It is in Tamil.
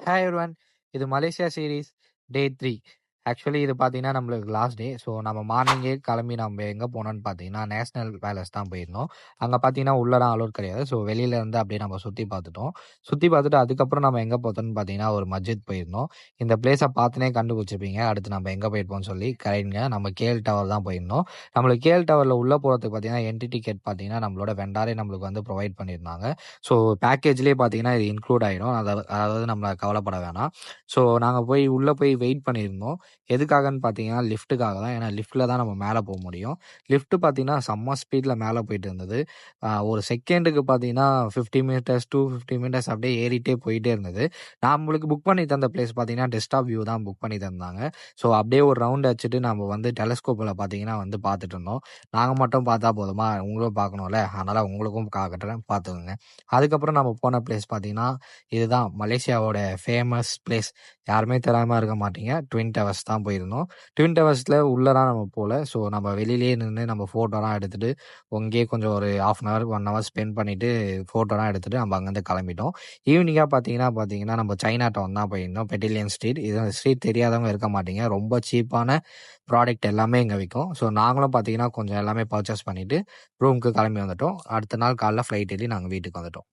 Hi everyone. இது மலேசியா சீரிஸ் டே 3. ஆக்சுவலி இது பார்த்தீங்கன்னா, நம்மளுக்கு லாஸ்ட் டே. ஸோ நம்ம மார்னிங்கே கிளம்பி நம்ம எங்கே போனோம்னு பார்த்தீங்கன்னா, நேஷனல் பேலஸ் தான் போயிருந்தோம். அங்கே பார்த்தீங்கன்னா, உள்ளலாம் அலோட் கிடையாது. ஸோ வெளியில இருந்து அப்படியே நம்ம சுற்றி பார்த்துட்டோம். சுற்றி பார்த்துட்டு அதுக்கப்புறம் நம்ம எங்கே போத்தோம்னு பார்த்தீங்கன்னா, ஒரு மஸ்ஜித் போயிருந்தோம். இந்த பிளேஸை பார்த்துனே கண்டுபிடிச்சிருப்பீங்க. அடுத்து நம்ம எங்கே போயிருப்போம்னு சொல்லி கரெக்டுங்க. நம்ம கேஎல் டவர் தான் போயிருந்தோம். நம்மளுக்கு கேஎல் டவரில் உள்ளே போகிறதுக்கு பார்த்தீங்கன்னா, என்ட்ரி டிக்கெட் பார்த்தீங்கன்னா, நம்மளோட வெண்டாரே நம்மளுக்கு வந்து ப்ரொவைட் பண்ணியிருந்தாங்க. ஸோ பேக்கேஜ்லேயே பார்த்தீங்கன்னா, இது இன்க்ளூட் ஆகிடும். அதாவது நம்ம கவலைப்பட வேணாம். ஸோ நாங்கள் உள்ளே போய் வெயிட் பண்ணியிருந்தோம். எதுக்காகன்னு பார்த்தீங்கன்னா, லிஃப்ட்டுக்காக தான். ஏன்னா லிஃப்ட்டில் தான் நம்ம மேலே போக முடியும். லிஃப்ட்டு பார்த்தீங்கன்னா, செம்ம ஸ்பீடில் மேலே போயிட்டு இருந்தது. ஒரு செகண்டுக்கு பார்த்தீங்கன்னா 50 மீட்டர்ஸ், 250 மீட்டர்ஸ் அப்படியே ஏறிட்டே போயிட்டே இருந்தது. நம்மளுக்கு புக் பண்ணி தந்த பிளேஸ் பார்த்தீங்கன்னா, டெஸ்க்டாப் வியூ தான் புக் பண்ணி தந்தாங்க. ஸோ அப்படியே ஒரு ரவுண்ட் அடிச்சுட்டு நம்ம வந்து டெலஸ்கோப்பில் பார்த்தீங்கன்னா வந்து பார்த்துட்டு இருந்தோம். நாங்கள் மட்டும் பார்த்தா போதுமா? உங்களும் பார்க்கணும்ல. அதனால் உங்களுக்கும் காட்டுறேன், பார்த்துக்கோங்க. அதுக்கப்புறம் நம்ம போன பிளேஸ் பார்த்தீங்கன்னா, இதுதான் மலேசியாவோட ஃபேமஸ் பிளேஸ். யாருமே தெரியாமல் இருக்க மாட்டீங்க. ட்வின் டவர்ஸ் தான் போயிருந்தோம். ட்வின் டவர்ஸில் உள்ளலாம் நம்ம போகல. ஸோ நம்ம வெளியிலேயே நின்று நம்ம ஃபோட்டோலாம் எடுத்துகிட்டு அங்கேயே கொஞ்சம் ஒரு 1/2 ஹவர் 1 ஹவர் ஸ்பெண்ட் பண்ணிவிட்டு ஃபோட்டோலாம் எடுத்துகிட்டு நம்ம அங்கேருந்து கிளம்பிட்டோம். ஈவினிங்காக பார்த்தீங்கன்னா நம்ம சைனா டவுன் தான் போயிருந்தோம். பெட்டிலியன் ஸ்ட்ரீட். இது ஸ்ட்ரீட் தெரியாதவங்க இருக்க மாட்டீங்க. ரொம்ப சீப்பான ப்ராடக்ட் எல்லாமே இங்கே விற்கும். ஸோ நாங்களும் பார்த்தீங்கன்னா கொஞ்சம் எல்லாமே பர்ச்சேஸ் பண்ணிவிட்டு ரூமுக்கு கிளம்பி வந்துட்டோம். அடுத்த நாள் காலைல ஃப்ளைட் ஏறி நாங்கள் வீட்டுக்கு வந்துட்டோம்.